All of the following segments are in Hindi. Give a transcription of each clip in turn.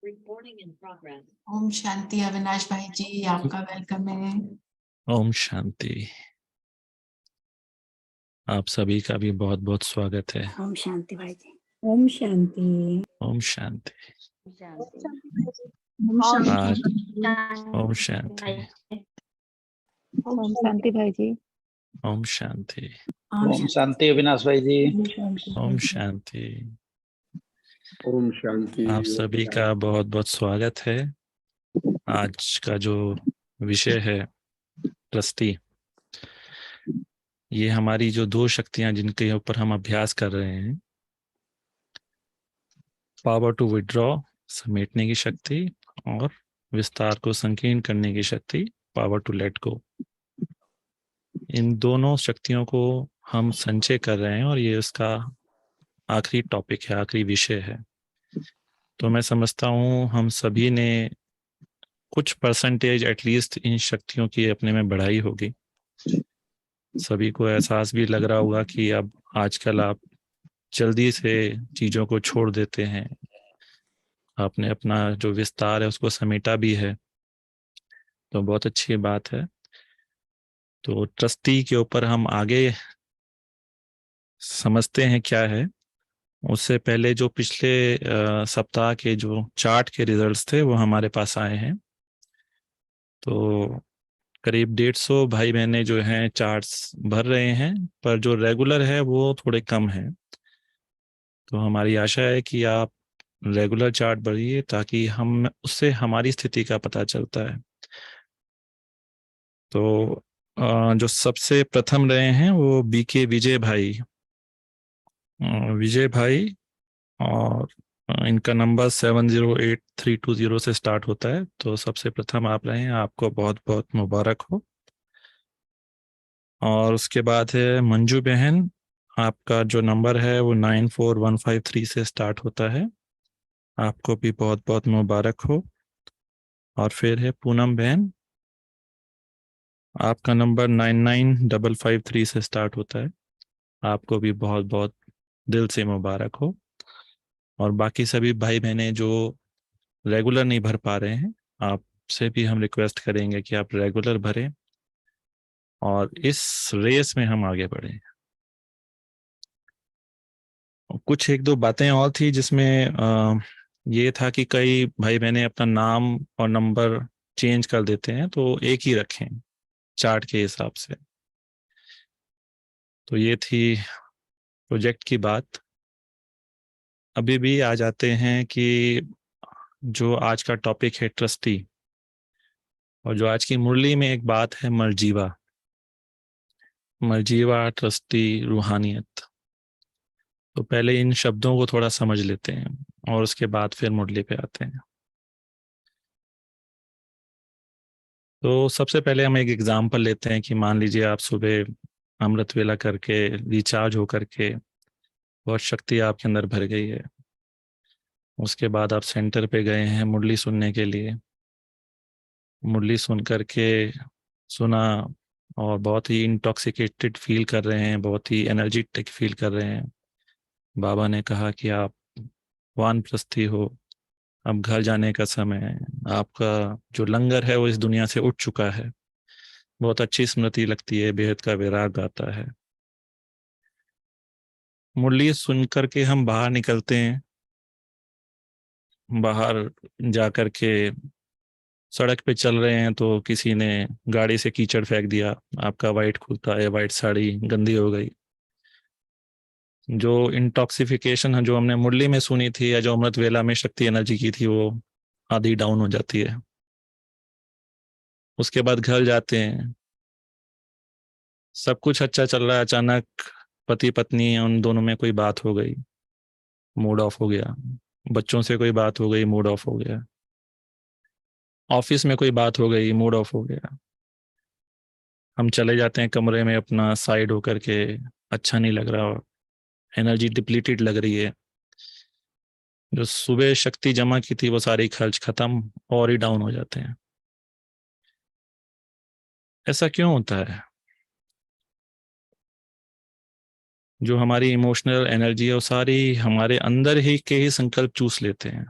ओम शांति। अविनाश भाई जी, आपका वेलकम है। ओम शांति। आप सभी का भी बहुत बहुत स्वागत है। ओम शांति भाई जी। ओम शांति। ओम शांति। आज ओम शांति। ओम शांति भाई जी। ओम शांति। ओम शांति अविनाश भाई जी। ओम शांति। ओम शांति। आप सभी का बहुत बहुत स्वागत है। आज का जो विषय है ट्रस्टी, ये हमारी जो दो शक्तियां जिनके ऊपर हम अभ्यास कर रहे हैं, पावर टू विड्रॉ, समेटने की शक्ति, और विस्तार को संकीर्ण करने की शक्ति, पावर टू लेट गो। इन दोनों शक्तियों को हम संचय कर रहे हैं और ये उसका आखिरी टॉपिक है, आखिरी विषय है। तो मैं समझता हूँ हम सभी ने कुछ परसेंटेज एटलीस्ट इन शक्तियों की अपने में बढ़ाई होगी। सभी को एहसास भी लग रहा होगा कि अब आजकल आप जल्दी से चीज़ों को छोड़ देते हैं, आपने अपना जो विस्तार है उसको समेटा भी है, तो बहुत अच्छी बात है। तो ट्रस्टी के ऊपर हम आगे समझते हैं क्या है। उससे पहले जो पिछले सप्ताह के जो चार्ट के रिजल्ट्स थे वो हमारे पास आए हैं। तो करीब 150 भाई बहनें जो हैं चार्ट्स भर रहे हैं, पर जो रेगुलर है वो थोड़े कम हैं। तो हमारी आशा है कि आप रेगुलर चार्ट भरिए ताकि हम उससे हमारी स्थिति का पता चलता है। तो जो सबसे प्रथम रहे हैं वो बीके विजय भाई। विजय भाई, और इनका नंबर 708320 से स्टार्ट होता है। तो सबसे प्रथम आप रहे हैं, आपको बहुत बहुत मुबारक हो। और उसके बाद है मंजू बहन, आपका जो नंबर है वो 94153 से स्टार्ट होता है, आपको भी बहुत बहुत मुबारक हो। और फिर है पूनम बहन, आपका नंबर 99553 से स्टार्ट होता है, आपको भी बहुत बहुत दिल से मुबारक हो। और बाकी सभी भाई बहनें जो रेगुलर नहीं भर पा रहे हैं, आपसे भी हम रिक्वेस्ट करेंगे कि आप रेगुलर भरें और इस रेस में हम आगे बढ़ें। कुछ एक दो बातें और थी जिसमें ये था कि कई भाई बहनें अपना नाम और नंबर चेंज कर देते हैं, तो एक ही रखें चार्ट के हिसाब से। तो ये थी प्रोजेक्ट की बात। अभी भी आ जाते हैं कि जो आज का टॉपिक है ट्रस्टी, और जो आज की मुरली में एक बात है मर्जीवा। मर्जीवा, ट्रस्टी, रूहानियत। तो पहले इन शब्दों को थोड़ा समझ लेते हैं और उसके बाद फिर मुरली पे आते हैं। तो सबसे पहले हम एक एग्जाम्पल लेते हैं कि मान लीजिए आप सुबह अमृत वेला करके रिचार्ज होकर के बहुत शक्ति आपके अंदर भर गई है। उसके बाद आप सेंटर पे गए हैं मुरली सुनने के लिए। मुरली सुन करके सुना और बहुत ही इंटॉक्सिकेटेड फील कर रहे हैं, बहुत ही एनर्जेटिक फील कर रहे हैं। बाबा ने कहा कि आप वानप्रस्थी हो, अब घर जाने का समय है, आपका जो लंगर है वो इस दुनिया से उठ चुका है। बहुत अच्छी स्मृति लगती है, बेहद का वैराग आता है। मुरली सुन करके हम बाहर निकलते हैं। बाहर जा कर के सड़क पे चल रहे हैं तो किसी ने गाड़ी से कीचड़ फेंक दिया, आपका वाइट कुर्ता है, वाइट साड़ी गंदी हो गई। जो इंटॉक्सिफिकेशन है जो हमने मुरली में सुनी थी या जो अमृत वेला में शक्ति एनर्जी की थी, वो आधी डाउन हो जाती है। उसके बाद घर जाते हैं, सब कुछ अच्छा चल रहा है, अचानक पति पत्नी उन दोनों में कोई बात हो गई, मूड ऑफ हो गया। बच्चों से कोई बात हो गई, मूड ऑफ हो गया। ऑफिस में कोई बात हो गई, मूड ऑफ हो गया। हम चले जाते हैं कमरे में अपना साइड होकर के, अच्छा नहीं लग रहा, एनर्जी डिप्लीटेड लग रही है। जो सुबह शक्ति जमा की थी वो सारी खर्च खत्म, और ही डाउन हो जाते हैं। ऐसा क्यों होता है? जो हमारी इमोशनल एनर्जी है वो सारी हमारे अंदर ही के ही संकल्प चूस लेते हैं।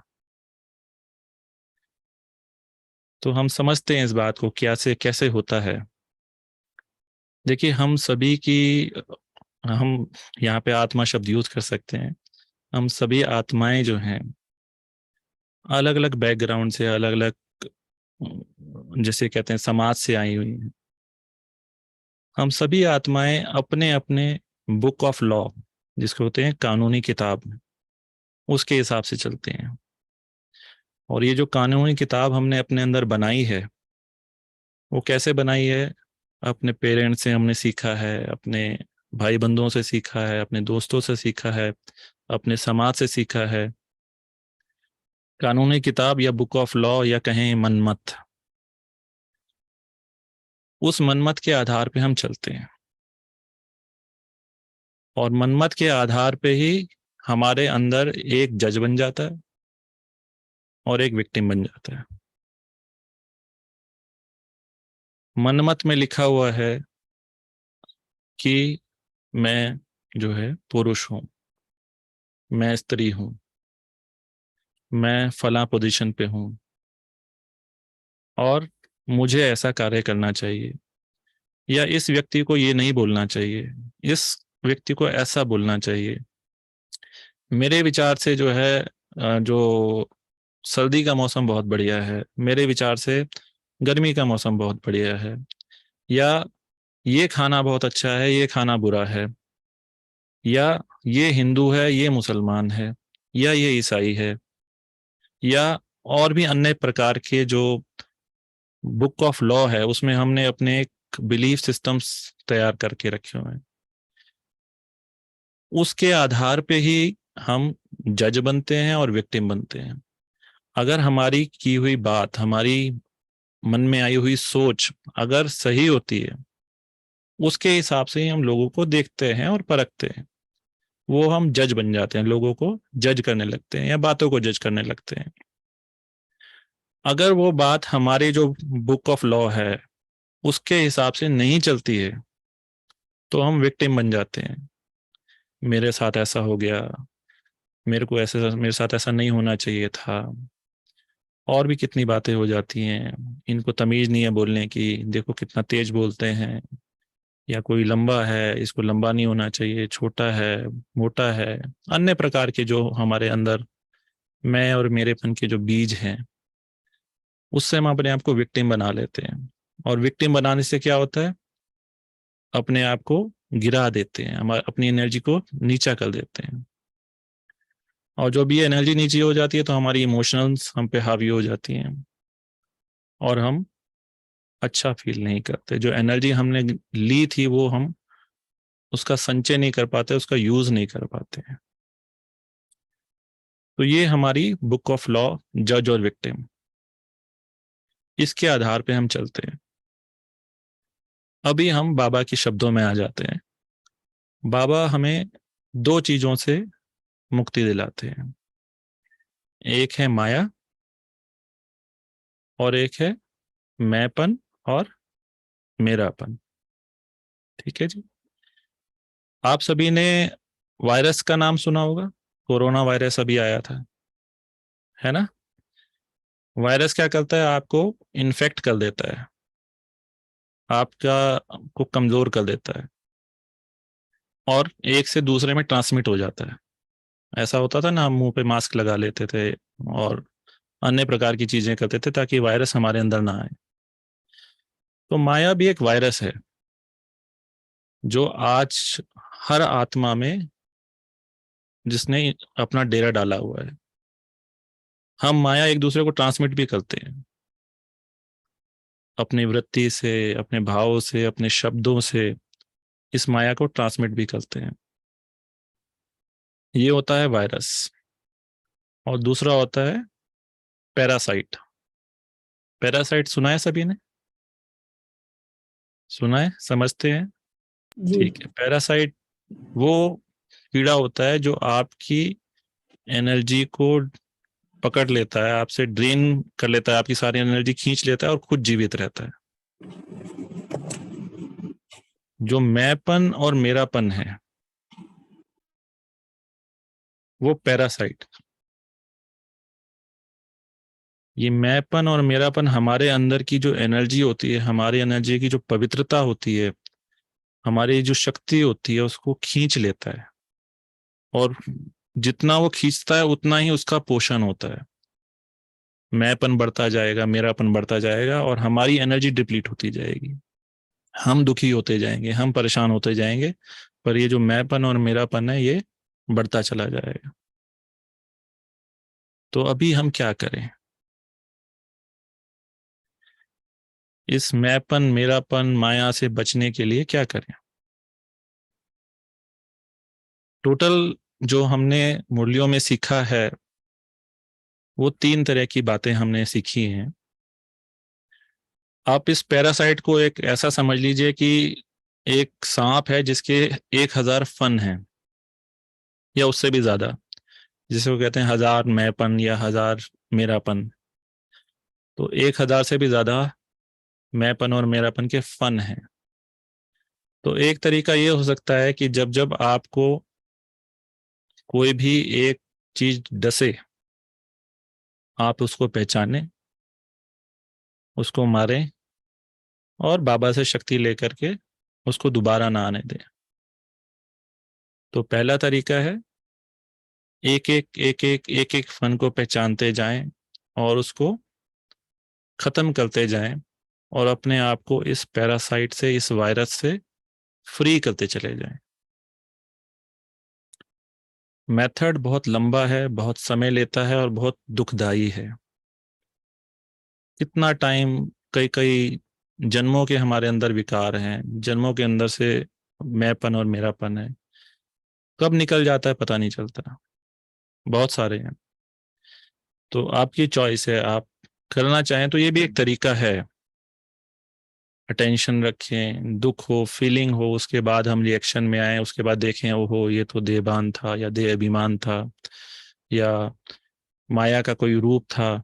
तो हम समझते हैं इस बात को क्या से कैसे होता है। देखिए, हम यहाँ पे आत्मा शब्द यूज कर सकते हैं। हम सभी आत्माएं जो हैं अलग अलग बैकग्राउंड से, अलग अलग जैसे कहते हैं समाज से आई हुई हैं। हम सभी आत्माएं अपने अपने बुक ऑफ लॉ, जिसको होते हैं कानूनी किताब, उसके हिसाब से चलते हैं। और ये जो कानूनी किताब हमने अपने अंदर बनाई है, वो कैसे बनाई है? अपने पेरेंट्स से हमने सीखा है, अपने भाई बंधुओं से सीखा है, अपने दोस्तों से सीखा है, अपने समाज से सीखा है। कानूनी किताब या बुक ऑफ लॉ या कहें मनमत, उस मनमत के आधार पे हम चलते हैं। और मनमत के आधार पे ही हमारे अंदर एक जज बन जाता है और एक विक्टिम बन जाता है। मनमत में लिखा हुआ है कि मैं जो है पुरुष हूं, मैं स्त्री हूं, मैं फला पोजीशन पे हूं और मुझे ऐसा कार्य करना चाहिए, या इस व्यक्ति को ये नहीं बोलना चाहिए, इस व्यक्ति को ऐसा बोलना चाहिए। मेरे विचार से जो है जो सर्दी का मौसम बहुत बढ़िया है, मेरे विचार से गर्मी का मौसम बहुत बढ़िया है, या ये खाना बहुत अच्छा है, ये खाना बुरा है, या ये हिंदू है, ये मुसलमान है, या ये ईसाई है, या और भी अन्य प्रकार के जो बुक ऑफ लॉ है उसमें हमने अपने एक बिलीफ सिस्टम्स तैयार करके रखे हुए हैं। उसके आधार पे ही हम जज बनते हैं और विक्टिम बनते हैं। अगर हमारी की हुई बात, हमारी मन में आई हुई सोच अगर सही होती है, उसके हिसाब से ही हम लोगों को देखते हैं और परखते हैं। वो हम जज बन जाते हैं, लोगों को जज करने लगते हैं या बातों को जज करने लगते हैं। अगर वो बात हमारे जो बुक ऑफ लॉ है उसके हिसाब से नहीं चलती है, तो हम विक्टिम बन जाते हैं। मेरे साथ ऐसा हो गया, मेरे साथ ऐसा नहीं होना चाहिए था, और भी कितनी बातें हो जाती हैं। इनको तमीज नहीं है बोलने की, देखो कितना तेज बोलते हैं, या कोई लंबा है, इसको लंबा नहीं होना चाहिए, छोटा है, मोटा है। अन्य प्रकार के जो हमारे अंदर मैं और मेरेपन के जो बीज हैं, उससे हम अपने आप को विक्टिम बना लेते हैं। और विक्टिम बनाने से क्या होता है? अपने आप को गिरा देते हैं, हम अपनी एनर्जी को नीचा कर देते हैं। और जब ये एनर्जी नीचे हो जाती है तो हमारी इमोशंस हम पे हावी हो जाती हैं और हम अच्छा फील नहीं करते। जो एनर्जी हमने ली थी वो हम उसका संचय नहीं कर पाते, उसका यूज नहीं कर पाते हैं। तो ये हमारी बुक ऑफ लॉ, जज और विक्टिम, इसके आधार पे हम चलते हैं। अभी हम बाबा के शब्दों में आ जाते हैं। बाबा हमें दो चीजों से मुक्ति दिलाते हैं, एक है माया और एक है मैंपन और मेरापन। ठीक है जी। आप सभी ने वायरस का नाम सुना होगा, कोरोना वायरस अभी आया था, है ना? वायरस क्या करता है? आपको इन्फेक्ट कर देता है, आपका को कमजोर कर देता है और एक से दूसरे में ट्रांसमिट हो जाता है। ऐसा होता था ना, हम मुंह पे मास्क लगा लेते थे और अन्य प्रकार की चीजें करते थे ताकि वायरस हमारे अंदर ना आए। तो माया भी एक वायरस है जो आज हर आत्मा में, जिसने अपना डेरा डाला हुआ है, हम माया एक दूसरे को ट्रांसमिट भी करते हैं अपनी वृत्ति से, अपने भावों से, अपने शब्दों से। इस माया को ट्रांसमिट भी करते हैं। ये होता है वायरस। और दूसरा होता है पैरासाइट। पैरासाइट सुना है सभी ने? सुना है, समझते हैं? ठीक है। पैरासाइट वो कीड़ा होता है जो आपकी एनर्जी को पकड़ लेता है, आपसे ड्रेन कर लेता है, आपकी सारी एनर्जी खींच लेता है और खुद जीवित रहता है। जो मैंपन और मेरापन है वो पैरासाइट। ये मैंपन और मेरापन हमारे अंदर की जो एनर्जी होती है, हमारी एनर्जी की जो पवित्रता होती है, हमारी जो शक्ति होती है, उसको खींच लेता है। और जितना वो खींचता है उतना ही उसका पोषण होता है। मैंपन बढ़ता जाएगा, मेरापन बढ़ता जाएगा और हमारी एनर्जी डिप्लीट होती जाएगी। हम दुखी होते जाएंगे, हम परेशान होते जाएंगे, पर ये जो मैंपन और मेरापन है ये बढ़ता चला जाएगा। तो अभी हम क्या करें? इस मैंपन मेरापन माया से बचने के लिए क्या करें? टोटल जो हमने मुरलियों में सीखा है वो 3 तरह की बातें हमने सीखी हैं। आप इस पैरासाइट को एक ऐसा समझ लीजिए कि एक सांप है जिसके 1000 फन हैं या उससे भी ज्यादा, जिसे वो कहते हैं 1000 मैंपन या 1000 मेरापन। तो 1000 से भी ज्यादा मैंपन और मेरापन के फन हैं। तो एक तरीका ये हो सकता है कि जब जब आपको कोई भी एक चीज डसे, आप उसको पहचानें, उसको मारें और बाबा से शक्ति लेकर के उसको दोबारा ना आने दें। तो पहला तरीका है एक एक फन को पहचानते जाएं और उसको खत्म करते जाएं और अपने आप को इस पैरासाइट से, इस वायरस से फ्री करते चले जाएं। मेथड बहुत लंबा है, बहुत समय लेता है और बहुत दुखदाई है। इतना टाइम, कई कई जन्मों के हमारे अंदर विकार हैं, जन्मों के अंदर से मैंपन और मेरापन है, कब निकल जाता है पता नहीं चलता। बहुत सारे हैं। तो आपकी चॉइस है, आप करना चाहें तो ये भी एक तरीका है। अटेंशन रखें, दुख हो, फीलिंग हो, उसके बाद हम रिएक्शन में आए, उसके बाद देखें ओहो ये तो देहभान था या देह अभिमान था या माया का कोई रूप था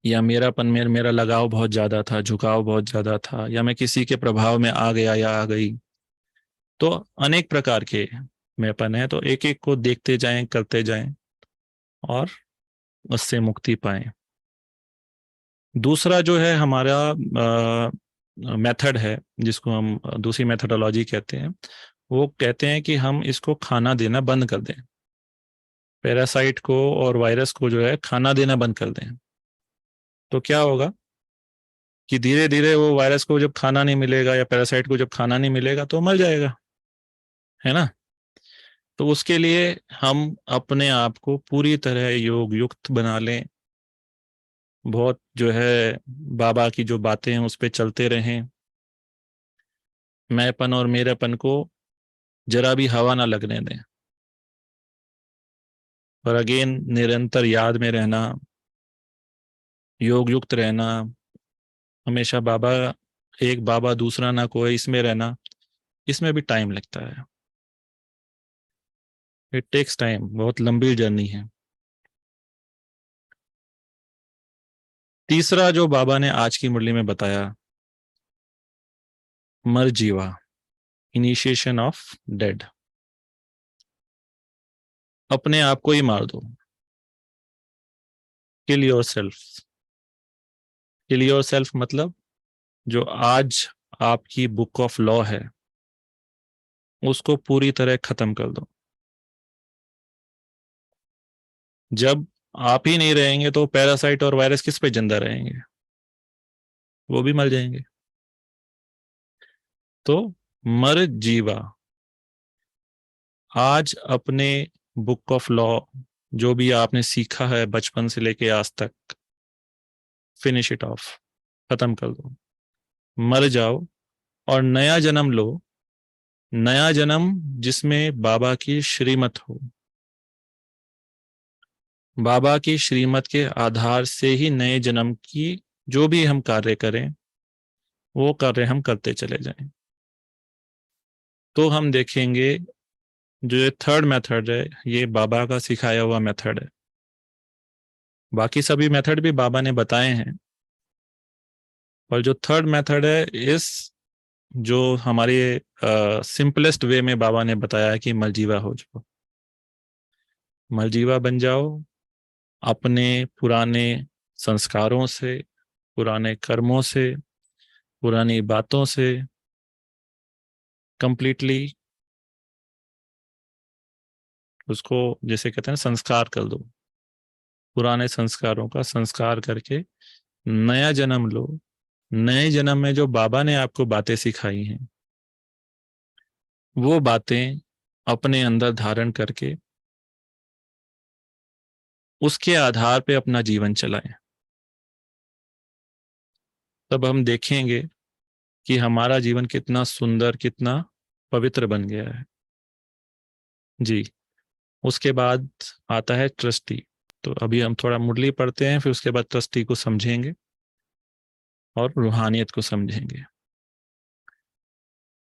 या मेरापन में मेरा लगाव बहुत ज्यादा था, झुकाव बहुत ज्यादा था, या मैं किसी के प्रभाव में आ गया या आ गई। तो अनेक प्रकार के मैंपन है, तो एक एक को देखते जाएं, करते जाएं और उससे मुक्ति पाएं। दूसरा जो है हमारा मेथड है, जिसको हम दूसरी मेथडोलॉजी कहते हैं, वो कहते हैं कि हम इसको खाना देना बंद कर दें। पैरासाइट को और वायरस को जो है खाना देना बंद कर दें। तो क्या होगा कि धीरे धीरे वो वायरस को जब खाना नहीं मिलेगा या पैरासाइट को जब खाना नहीं मिलेगा तो मर जाएगा, है ना। तो उसके लिए हम अपने आप को पूरी तरह योग युक्त बना लें, बहुत जो है बाबा की जो बातें हैं उस पर चलते रहें, मैंपन और मेरापन को जरा भी हवा ना लगने दें। पर अगेन निरंतर याद में रहना, योग युक्त रहना, हमेशा बाबा एक, बाबा दूसरा ना कोई, इसमें रहना, इसमें भी टाइम लगता है। इट टेक्स टाइम, बहुत लंबी जर्नी है। तीसरा जो बाबा ने आज की मुरली में बताया, मर जीवा, इनिशिएशन ऑफ डेड। अपने आप को ही मार दो, kill your self. Kill your self मतलब जो आज आपकी बुक ऑफ लॉ है उसको पूरी तरह खत्म कर दो। जब आप ही नहीं रहेंगे तो पैरासाइट और वायरस किस पे जिंदा रहेंगे? वो भी मर जाएंगे। तो मर जीवा, आज अपने बुक ऑफ लॉ जो भी आपने सीखा है बचपन से लेके आज तक, फिनिश इट ऑफ, खत्म कर दो, मर जाओ और नया जन्म लो। नया जन्म जिसमें बाबा की श्रीमत हो, बाबा की श्रीमत के आधार से ही नए जन्म की जो भी हम कार्य करें वो कार्य हम करते चले जाएं। तो हम देखेंगे जो ये थर्ड मेथड है ये बाबा का सिखाया हुआ मेथड है। बाकी सभी मेथड भी बाबा ने बताए हैं, और जो थर्ड मेथड है इस जो हमारे सिंपलेस्ट वे में बाबा ने बताया है कि मलजीवा हो जाओ, मलजीवा बन जाओ, अपने पुराने संस्कारों से, पुराने कर्मों से, पुरानी बातों से कंप्लीटली उसको, जैसे कहते हैं ना, संस्कार कर दो। पुराने संस्कारों का संस्कार करके नया जन्म लो। नए जन्म में जो बाबा ने आपको बातें सिखाई हैं वो बातें अपने अंदर धारण करके उसके आधार पे अपना जीवन चलाएं। तब हम देखेंगे कि हमारा जीवन कितना सुंदर, कितना पवित्र बन गया है। जी। उसके बाद आता है ट्रस्टी। तो अभी हम थोड़ा मुरली पढ़ते हैं, फिर उसके बाद ट्रस्टी को समझेंगे और रूहानियत को समझेंगे।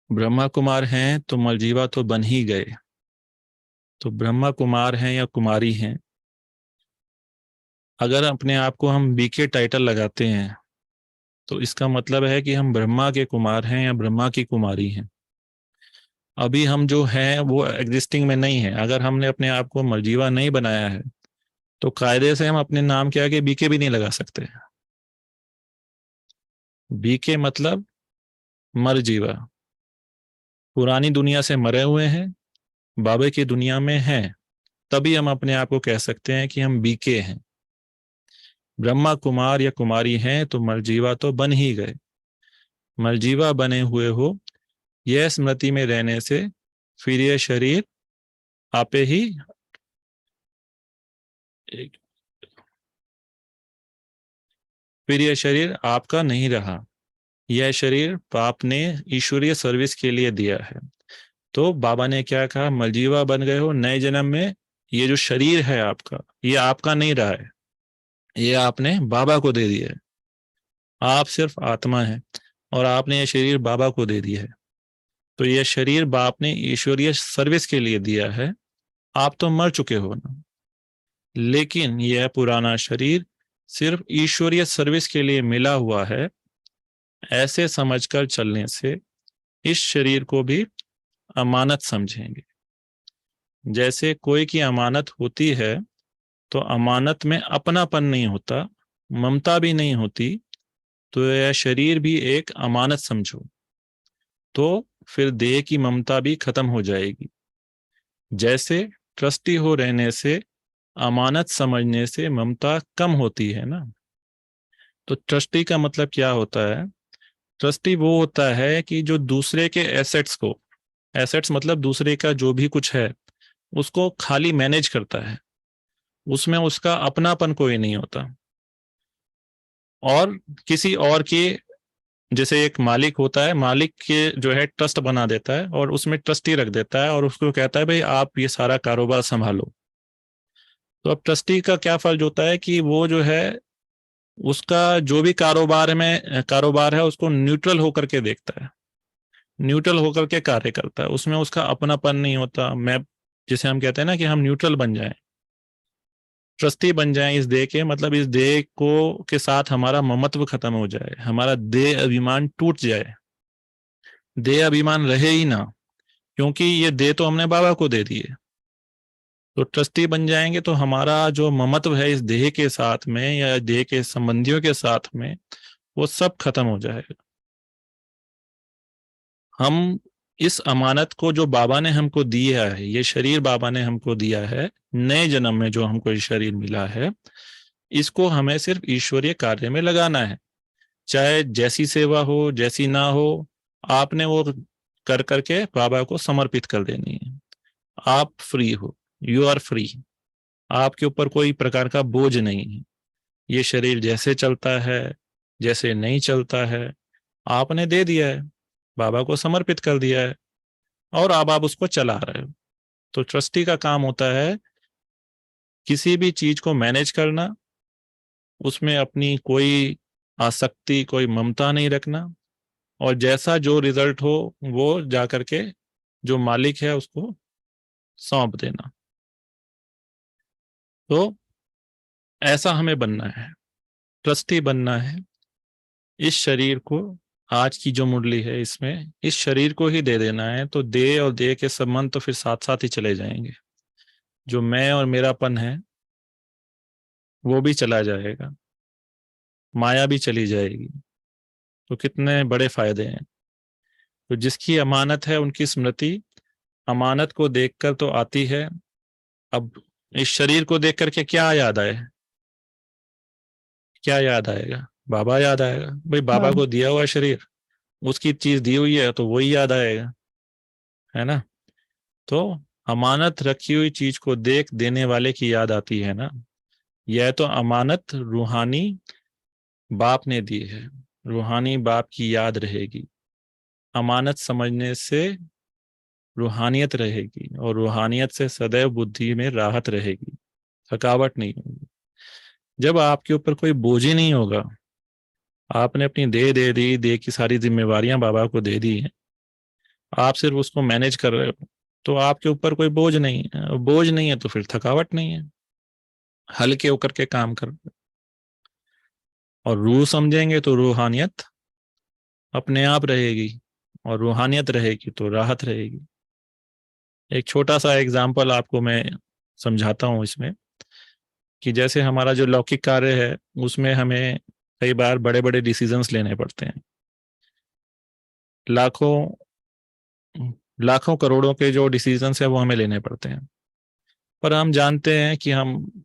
ब्रह्मा कुमार हैं तो मलजीवा तो बन ही गए। तो ब्रह्मा कुमार हैं या कुमारी हैं, अगर अपने आप को हम बीके टाइटल लगाते हैं तो इसका मतलब है कि हम ब्रह्मा के कुमार हैं या ब्रह्मा की कुमारी हैं। अभी हम जो हैं वो एग्जिस्टिंग में नहीं है। अगर हमने अपने आप को मलजीवा नहीं बनाया है तो कायदे से हम अपने नाम के आगे बीके भी नहीं लगा सकते। बीके मतलब मर जीवा। पुरानी दुनिया से मरे हुए हैं, बाबे की दुनिया में हैं, तभी हम अपने आप को कह सकते हैं कि हम बीके हैं। ब्रह्मा कुमार या कुमारी हैं तो मलजीवा तो बन ही गए। मलजीवा बने हुए हो, यह स्मृति में रहने से फिर यह शरीर आपे ही फिर यह शरीर आपका नहीं रहा। यह शरीर पाप ने ईश्वरीय सर्विस के लिए दिया है। तो बाबा ने क्या कहा, मलजीवा बन गए हो, नए जन्म में ये जो शरीर है आपका, ये आपका नहीं रहा है, ये आपने बाबा को दे दिया है। आप सिर्फ आत्मा है और आपने ये शरीर बाबा को दे दिया है। तो यह शरीर बाप ने ईश्वरीय सर्विस के लिए दिया है। आप तो मर चुके हो ना, लेकिन यह पुराना शरीर सिर्फ ईश्वरीय सर्विस के लिए मिला हुआ है। ऐसे समझकर चलने से इस शरीर को भी अमानत समझेंगे। जैसे कोई की अमानत होती है तो अमानत में अपनापन नहीं होता, ममता भी नहीं होती, तो यह शरीर भी एक अमानत समझो, तो फिर देह की ममता भी खत्म हो जाएगी। जैसे ट्रस्टी हो रहने से, अमानत समझने से ममता कम होती है ना। तो ट्रस्टी का मतलब क्या होता है? ट्रस्टी वो होता है कि जो दूसरे के एसेट्स को, एसेट्स मतलब दूसरे का जो भी कुछ है उसको खाली मैनेज करता है, उसमें उसका अपनापन कोई नहीं होता। और किसी और के, जैसे एक मालिक होता है, मालिक के जो है ट्रस्ट बना देता है और उसमें ट्रस्टी रख देता है और उसको कहता है भाई आप ये सारा कारोबार संभालो। तो अब ट्रस्टी का क्या फर्ज होता है कि वो जो है उसका जो भी कारोबार है उसको न्यूट्रल होकर के देखता है, न्यूट्रल होकर के कार्य करता है, उसमें उसका अपनापन नहीं होता। मैं, जिसे हम कहते हैं ना कि हम न्यूट्रल बन जाएं, ट्रस्टी बन जाएं इस देह के, मतलब इस देह को के साथ हमारा ममत्व खत्म हो जाए, हमारा देह अभिमान टूट जाए, देह अभिमान रहे ही ना, क्योंकि ये देह तो हमने बाबा को दे दिए। तो ट्रस्टी बन जाएंगे तो हमारा जो ममत्व है इस देह के साथ में या देह के संबंधियों के साथ में, वो सब खत्म हो जाएगा। हम इस अमानत को जो बाबा ने हमको दिया है, ये शरीर बाबा ने हमको दिया है, नए जन्म में जो हमको ये शरीर मिला है, इसको हमें सिर्फ ईश्वरीय कार्य में लगाना है। चाहे जैसी सेवा हो, जैसी ना हो, आपने वो कर करके बाबा को समर्पित कर देनी है। आप फ्री हो, यू आर फ्री। आपके ऊपर कोई प्रकार का बोझ नहीं है। ये शरीर जैसे चलता है, जैसे नहीं चलता है, आपने दे दिया है, बाबा को समर्पित कर दिया है और अब आप उसको चला रहे हो। तो ट्रस्टी का काम होता है किसी भी चीज को मैनेज करना, उसमें अपनी कोई आसक्ति, कोई ममता नहीं रखना, और जैसा जो रिजल्ट हो वो जा करके जो मालिक है उसको सौंप देना। तो ऐसा हमें बनना है, ट्रस्टी बनना है। इस शरीर को, आज की जो मुरली है इसमें इस शरीर को ही दे देना है। तो देह और देह के संबंध तो फिर साथ साथ ही चले जाएंगे। जो मैं और मेरापन है वो भी चला जाएगा। माया भी चली जाएगी। तो कितने बड़े फायदे हैं। तो जिसकी अमानत है उनकी स्मृति अमानत को देखकर तो आती है। अब इस शरीर को देख करके क्या याद आए, क्या याद आएगा? बाबा याद आएगा। भाई बाबा को दिया हुआ शरीर, उसकी चीज दी हुई है तो वही याद आएगा, है ना। तो अमानत रखी हुई चीज को देख देने वाले की याद आती है ना। यह तो अमानत रूहानी बाप ने दी है, रूहानी बाप की याद रहेगी। अमानत समझने से रूहानियत रहेगी और रूहानियत से सदैव बुद्धि में राहत रहेगी, थकावट नहीं होगी। जब आपके ऊपर कोई बोझ ही नहीं होगा, आपने अपनी देह की सारी जिम्मेवारियां बाबा को दे दी हैं, आप सिर्फ उसको मैनेज कर रहे हो, तो आपके ऊपर कोई बोझ नहीं है। बोझ नहीं है तो फिर थकावट नहीं है, हल्के होकर के काम कर। और रूह समझेंगे तो रूहानियत अपने आप रहेगी, और रूहानियत रहेगी तो राहत रहेगी। एक छोटा सा एग्जाम्पल आपको मैं समझाता हूँ इसमें, कि जैसे हमारा जो लौकिक कार्य है उसमें हमें कई बार बड़े बड़े डिसीजंस लेने पड़ते हैं। लाखों लाखों करोड़ों के जो डिसीजंस है वो हमें लेने पड़ते हैं, पर हम जानते हैं कि हम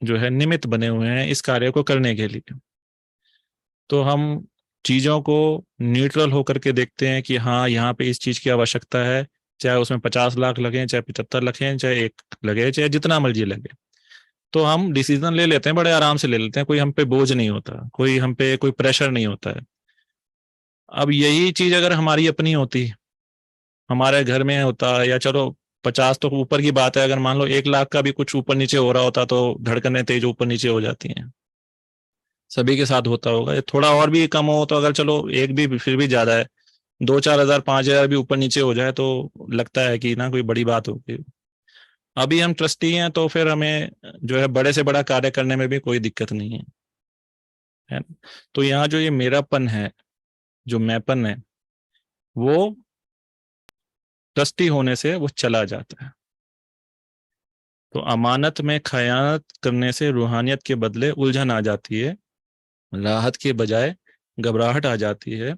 जो है निमित्त बने हुए हैं इस कार्य को करने के लिए। तो हम चीजों को न्यूट्रल होकर के देखते हैं कि हाँ यहाँ पे इस चीज की आवश्यकता है, चाहे उसमें 50 लाख लगे, चाहे 75 लगे, चाहे 1 लगे, चाहे जितना मर्जी लगे। तो हम डिसीजन ले लेते हैं, बड़े आराम से ले लेते हैं, कोई हम पे बोझ नहीं होता, कोई हम पे कोई प्रेशर नहीं होता है। अब यही चीज अगर हमारी अपनी होती, हमारे घर में होता, या चलो 50 तो ऊपर की बात है, अगर मान लो 1 लाख का भी कुछ ऊपर नीचे हो रहा होता तो धड़कनें तेज ऊपर नीचे हो जाती हैं, सभी के साथ होता होगा। ये थोड़ा और भी कम हो तो अगर चलो एक भी फिर भी ज्यादा है, 2-4 हजार 5 हजार भी ऊपर नीचे हो जाए तो लगता है कि ना कोई बड़ी बात होगी। अभी हम ट्रस्टी हैं तो फिर हमें जो है बड़े से बड़ा कार्य करने में भी कोई दिक्कत नहीं है ना? तो यहाँ जो ये मेरापन है, जो मैंपन है, वो ट्रस्टी होने से वो चला जाता है। तो अमानत में खयानत करने से रूहानियत के बदले उलझन आ जाती है, राहत के बजाय घबराहट आ जाती है।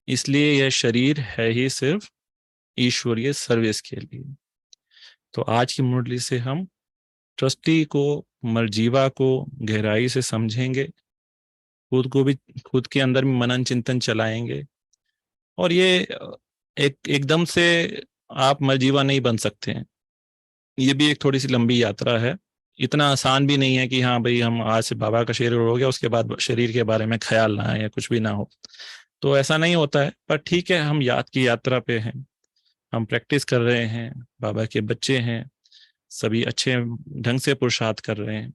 इसलिए यह शरीर है ही सिर्फ ईश्वरीय सर्विस के लिए। तो आज की मुरली से हम ट्रस्टी को, मर्जीवा को गहराई से समझेंगे, खुद को भी, खुद के अंदर भी मनन चिंतन चलाएंगे। और ये एकदम से आप मर्जीवा नहीं बन सकते हैं, ये भी एक थोड़ी सी लंबी यात्रा है। इतना आसान भी नहीं है कि हाँ भाई हम आज से बाबा का शरीर हो गया उसके बाद शरीर के बारे में ख्याल ना है या कुछ भी ना हो, तो ऐसा नहीं होता है। पर ठीक है, हम याद की यात्रा पे हैं, हम प्रैक्टिस कर रहे हैं, बाबा के बच्चे हैं, सभी अच्छे ढंग से पुरुषार्थ कर रहे हैं,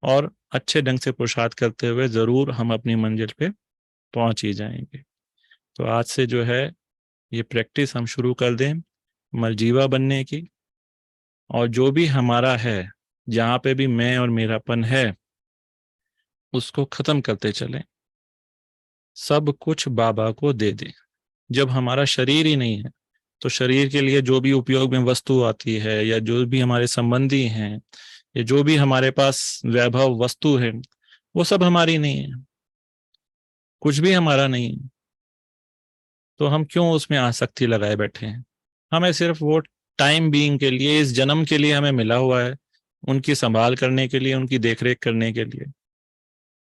और अच्छे ढंग से पुरुषार्थ करते हुए जरूर हम अपनी मंजिल पे पहुंच ही जाएंगे। तो आज से जो है ये प्रैक्टिस हम शुरू कर दें मर्जीवा बनने की, और जो भी हमारा है, जहाँ पे भी मैं और मेरापन है, उसको खत्म करते चलें, सब कुछ बाबा को दे दें। जब हमारा शरीर ही नहीं है तो शरीर के लिए जो भी उपयोग में वस्तु आती है, या जो भी हमारे संबंधी हैं, या जो भी हमारे पास वैभव वस्तु है, वो सब हमारी नहीं है, कुछ भी हमारा नहीं है। तो हम क्यों उसमें आसक्ति लगाए बैठे हैं? हमें सिर्फ वो टाइम बीइंग के लिए, इस जन्म के लिए हमें मिला हुआ है, उनकी संभाल करने के लिए, उनकी देखरेख करने के लिए।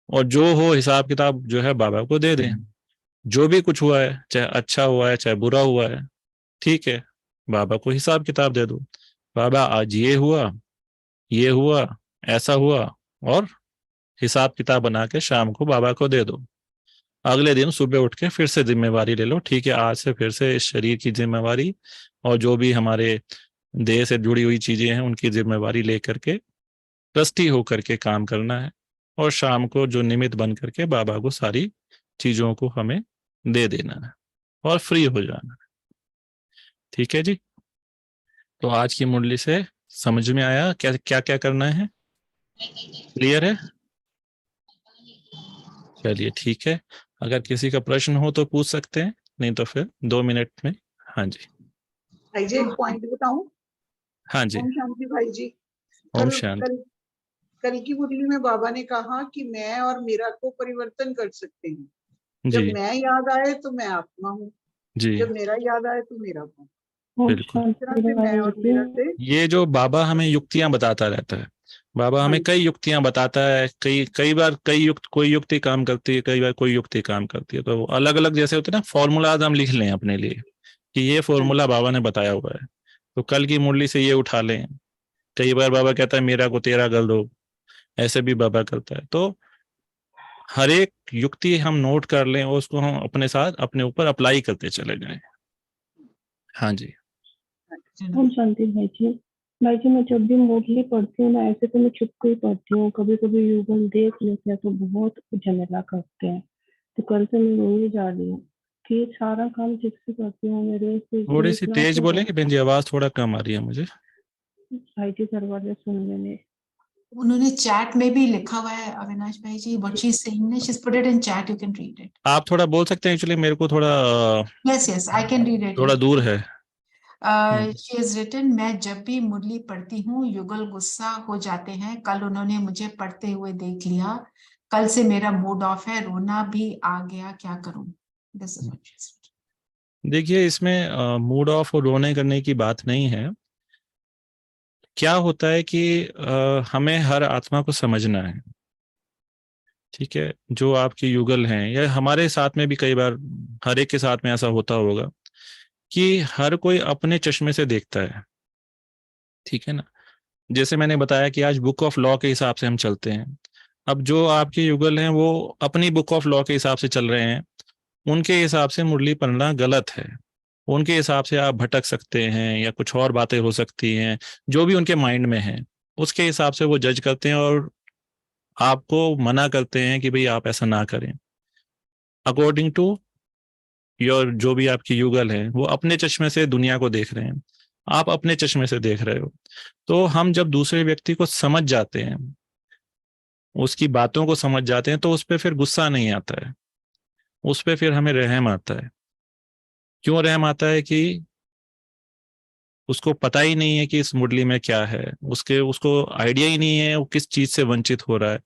और जो हो हिसाब किताब जो है बाबा को दे दें। जो भी कुछ हुआ है, चाहे अच्छा हुआ है चाहे बुरा हुआ है, ठीक है, बाबा को हिसाब किताब दे दो। बाबा आज ये हुआ, ऐसा हुआ, और हिसाब किताब बना के शाम को बाबा को दे दो। अगले दिन सुबह उठ के फिर से जिम्मेवारी ले लो, ठीक है आज से फिर से इस शरीर की जिम्मेवारी और जो भी हमारे देह से जुड़ी हुई चीजें हैं उनकी जिम्मेवारी लेकर के ट्रस्टी होकर के काम करना है, और शाम को जो निमित्त बन करके बाबा को सारी चीजों को हमें दे देना है और फ्री हो जाना है। ठीक है जी। तो आज की मुरली से समझ में आया क्या क्या क्या करना है? क्लियर है? चलिए ठीक है, अगर किसी का प्रश्न हो तो पूछ सकते हैं, नहीं तो फिर 2 मिनट में। हाँ जी, भाई जी एक पॉइंट बताऊं? हाँ जी। ओम शांति भाई जी। ओम कल शांति। कल कल की मुरली में बाबा ने कहा कि मैं और मेरा को परिवर्तन कर सकते हैं। जब जी मैं याद आए तो मैं आत्मा हूँ, जी जब मेरा याद आए तो मेरा हूँ। ओम बिल्कुल। इस तरह शांति से मैं और मेरा भाई जी। से ये जो बाबा हमें युक्तियां बताता रहता है, बाबा हाँ हमें जी, कई युक्तियां बताता है, कई कई बार कोई युक्ति काम करती है, कई बार कोई युक्ति काम करती है, तो अलग अलग जैसे होते हैं ना, फॉर्मूलाज हम लिख लें अपने लिए कि ये हाँ जी, फॉर्मूला बाबा ने बताया हुआ है, तो कल की मुरली से ये उठा लें। कई बार बाबा कहता है मेरा को तेरा गल दो, ऐसे भी बाबा करता है। तो हर एक युक्ति हम नोट कर लें और उसको हम अपने साथ अपने ऊपर अप्लाई करते चले जाएं। हाँ जी। ओम शांति भाई जी मैं जब भी मुरली पढ़ती हूँ ना, ऐसे तो मैं चुप के ही पढ़ती हूँ, कभी कभी युगल देख लेते हैं तो बहुत झमेला करते हैं। तो कल से मैं रो ही जा रही हूँ कि सारा काम ठीक से करती हूँ, मेरे से थोड़ी सी इतना तेज तो हो। बोलेंगे बहन जी, आवाज थोड़ा कम आ रही है मुझे। भाई जी घर वाले सुन लेने। उन्होंने चैट में भी लिखा हुआ है अविनाश भाई ji, what she is saying, she is put it in chat, you can read it. आप थोड़ा बोल सकते हैं? एक्चुअली मेरे को थोड़ा yes yes, I can read it थोड़ा इफ। दूर है। हम्म। शी इज रिटन, मैं जब भी मुरली पढ़ती हूँ युगल गुस्सा हो जाते हैं, कल उन्होंने मुझे पढ़ते हुए देख लिया, कल से मेरा मूड ऑफ है, रोना भी आ गया, क्या करूं। This is what she is. देखिए, इसमें मूड ऑफ और रोने करने की बात नहीं है। क्या होता है कि हमें हर आत्मा को समझना है। ठीक है, जो आपके युगल हैं या हमारे साथ में भी कई बार हर एक के साथ में ऐसा होता होगा कि हर कोई अपने चश्मे से देखता है। ठीक है ना। जैसे मैंने बताया कि आज बुक ऑफ लॉ के हिसाब से हम चलते हैं। अब जो आपके युगल हैं वो अपनी बुक ऑफ लॉ के हिसाब से चल रहे हैं, उनके हिसाब से मुरली पढ़ना गलत है। उनके हिसाब से आप भटक सकते हैं या कुछ और बातें हो सकती हैं, जो भी उनके माइंड में है उसके हिसाब से वो जज करते हैं और आपको मना करते हैं कि भाई आप ऐसा ना करें। अकॉर्डिंग टू योर जो भी आपकी युगल है वो अपने चश्मे से दुनिया को देख रहे हैं, आप अपने चश्मे से देख रहे हो। तो हम जब दूसरे व्यक्ति को समझ जाते हैं, उसकी बातों को समझ जाते हैं, तो उस पर फिर गुस्सा नहीं आता है, उस पर फिर हमें रहम आता है। क्यों रहम आता है? कि उसको पता ही नहीं है कि इस मुरली में क्या है, उसको आइडिया ही नहीं है वो किस चीज से वंचित हो रहा है,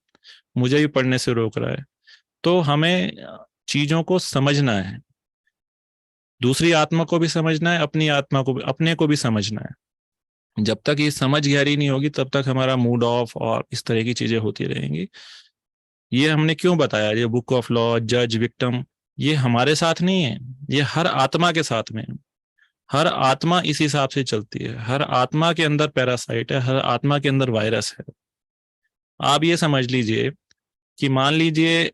मुझे भी पढ़ने से रोक रहा है। तो हमें चीजों को समझना है, दूसरी आत्मा को भी समझना है, अपनी आत्मा को भी, अपने को भी समझना है। जब तक ये समझ गहरी नहीं होगी तब तक हमारा मूड ऑफ और इस तरह की चीजें होती रहेंगी। ये हमने क्यों बताया? ये बुक ऑफ लॉ, जज, विक्टिम, ये हमारे साथ नहीं है, ये हर आत्मा के साथ में है। हर आत्मा इस हिसाब से चलती है, हर आत्मा के अंदर पैरासाइट है, हर आत्मा के अंदर वायरस है। आप ये समझ लीजिए कि मान लीजिए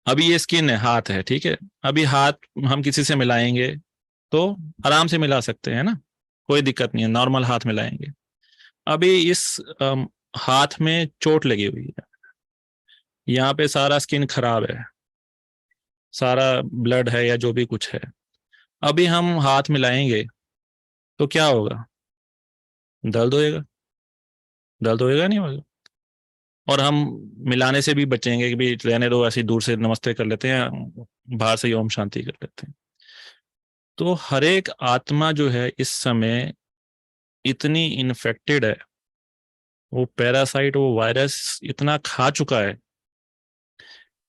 अभी ये स्किन है, हाथ है, ठीक है। अभी हाथ हम किसी से मिलाएंगे तो आराम से मिला सकते हैं ना, कोई दिक्कत नहीं है, नॉर्मल हाथ मिलाएंगे। अभी इस हाथ में चोट लगी हुई है, यहाँ पे सारा स्किन खराब है, सारा ब्लड है या जो भी कुछ है। अभी हम हाथ मिलाएंगे तो क्या होगा? दर्द होएगा? दर्द होएगा नहीं होगा? और हम मिलाने से भी बचेंगे कि भी रहने दो, ऐसी दूर से नमस्ते कर लेते हैं, बाहर से ही ओम शांति कर लेते हैं। तो हर एक आत्मा जो है इस समय इतनी इन्फेक्टेड है, वो पैरासाइट, वो वायरस इतना खा चुका है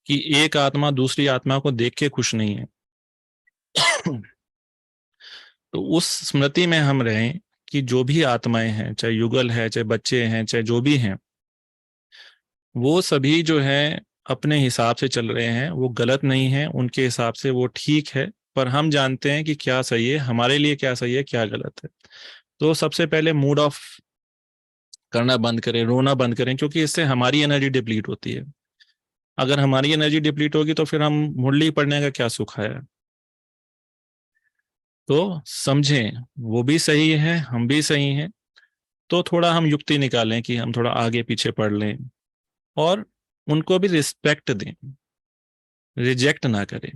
कि एक आत्मा दूसरी आत्मा को देख के खुश नहीं है। तो उस स्मृति में हम रहें कि जो भी आत्माएं हैं, चाहे युगल है, चाहे बच्चे हैं, चाहे जो भी हैं, वो सभी जो है अपने हिसाब से चल रहे हैं, वो गलत नहीं है, उनके हिसाब से वो ठीक है। पर हम जानते हैं कि क्या सही है हमारे लिए, क्या सही है क्या गलत है। तो सबसे पहले मूड ऑफ करना बंद करें, रोना बंद करें, क्योंकि इससे हमारी एनर्जी डिप्लीट होती है। अगर हमारी एनर्जी डिप्लीट होगी तो फिर हम मुरली पढ़ने का क्या सुख है। तो समझें, वो भी सही है, हम भी सही हैं। तो थोड़ा हम युक्ति निकालें कि हम थोड़ा आगे पीछे पढ़ लें और उनको भी रिस्पेक्ट दें, रिजेक्ट ना करें।